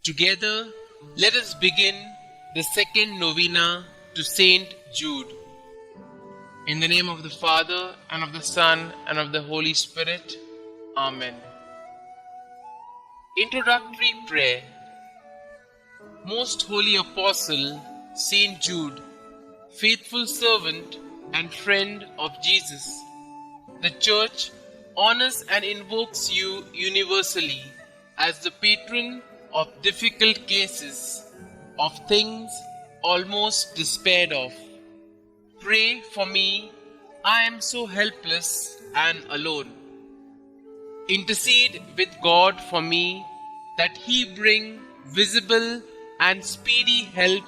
Together, let us begin the second novena to St Jude. In the name of the Father, and of the Son, and of the Holy Spirit. Amen. Introductory Prayer. Most Holy Apostle St Jude, faithful servant and friend of Jesus, the Church honors and invokes you universally as the patron of difficult cases, of things almost despaired of. Pray for me, I am so helpless and alone. Intercede with God for me, that He bring visible and speedy help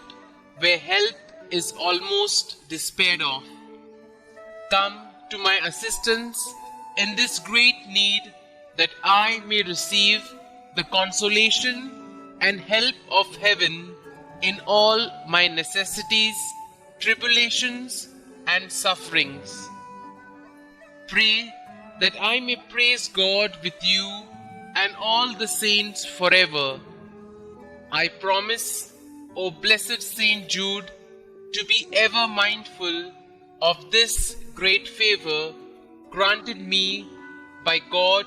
where help is almost despaired of. Come to my assistance in this great need, that I may receive the consolation and help of heaven in all my necessities, tribulations, and sufferings. Pray that I may praise God with you and all the saints forever. I promise, O blessed St Jude, to be ever mindful of this great favor granted me by God,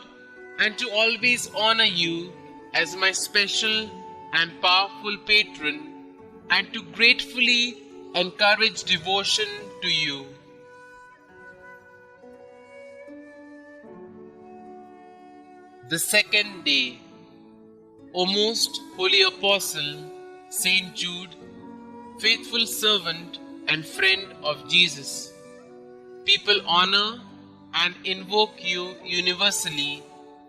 and to always honor you as my special and powerful patron, and to gratefully encourage devotion to you. The second day. O most holy Apostle St Jude, faithful servant and friend of Jesus, people honor and invoke you universally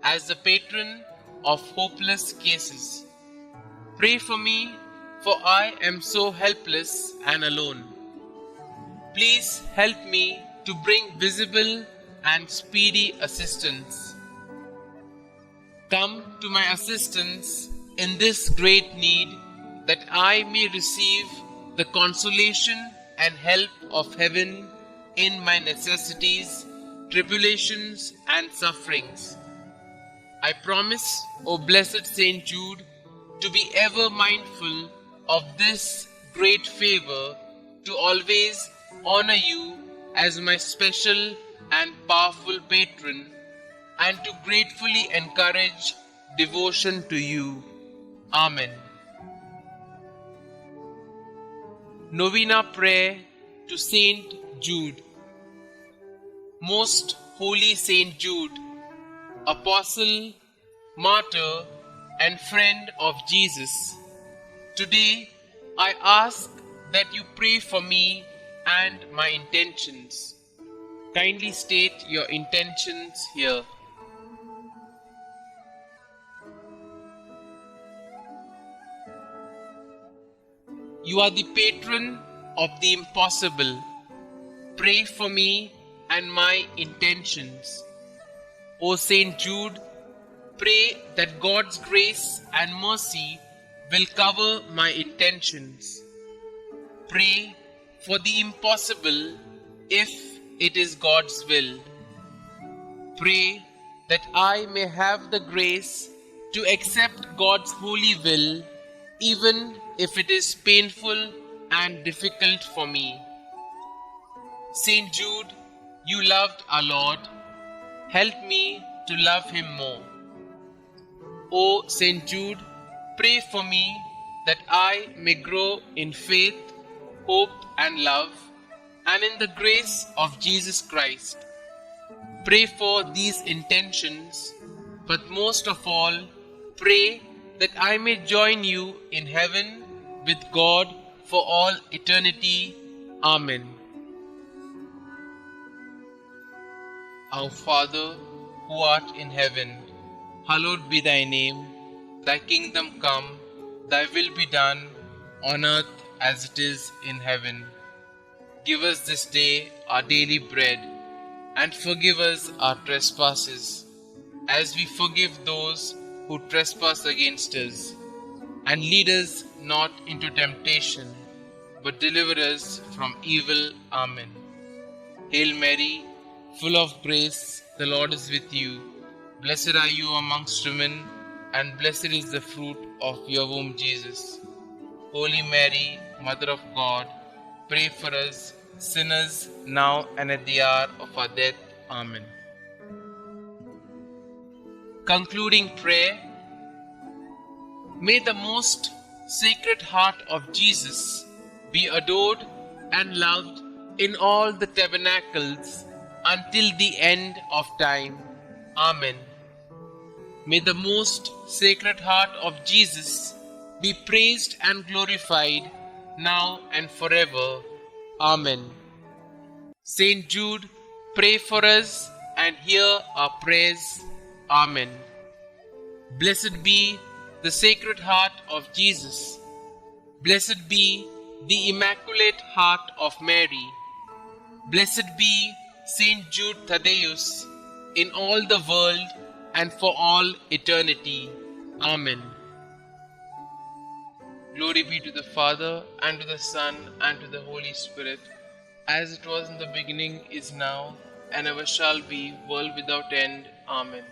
as the patron of hopeless cases. Pray for me, for I am so helpless and alone. Please help me to bring visible and speedy assistance. Come to my assistance in this great need, that I may receive the consolation and help of heaven in my necessities, tribulations, and sufferings. I promise, O blessed St Jude, to be ever mindful of this great favor, to always honor you as my special and powerful patron, and to gratefully encourage devotion to you. Amen. Novena Prayer to St Jude. Most Holy St Jude, Apostle, Martyr, and friend of Jesus, today I ask that you pray for me and my intentions. Kindly state your intentions here. You are the patron of the impossible. Pray for me and my intentions. O St Jude, pray that God's grace and mercy will cover my intentions. Pray for the impossible if it is God's will. Pray that I may have the grace to accept God's holy will, even if it is painful and difficult for me. St Jude, you loved our Lord. Help me to love Him more. O St Jude, pray for me that I may grow in faith, hope, and love, and in the grace of Jesus Christ. Pray for these intentions, but most of all, pray that I may join you in heaven with God for all eternity. Amen. Our Father, who art in heaven, hallowed be thy name. Thy kingdom come, thy will be done, on earth as it is in heaven. Give us this day our daily bread, and forgive us our trespasses, as we forgive those who trespass against us. And lead us not into temptation, but deliver us from evil. Amen. Hail Mary, full of grace, the Lord is with you. Blessed are you amongst women, and blessed is the fruit of your womb, Jesus. Holy Mary, Mother of God, pray for us sinners now and at the hour of our death. Amen. Concluding prayer. May the most sacred heart of Jesus be adored and loved in all the tabernacles until the end of time. Amen. May the most sacred heart of Jesus be praised and glorified now and forever. Amen. St Jude, pray for us and hear our prayers. Amen. Blessed be the Sacred Heart of Jesus. Blessed be the Immaculate Heart of Mary. Blessed be St Jude Thaddeus in all the world and for all eternity. Amen. Glory be to the Father, and to the Son, and to the Holy Spirit, as it was in the beginning, is now, and ever shall be, world without end. Amen.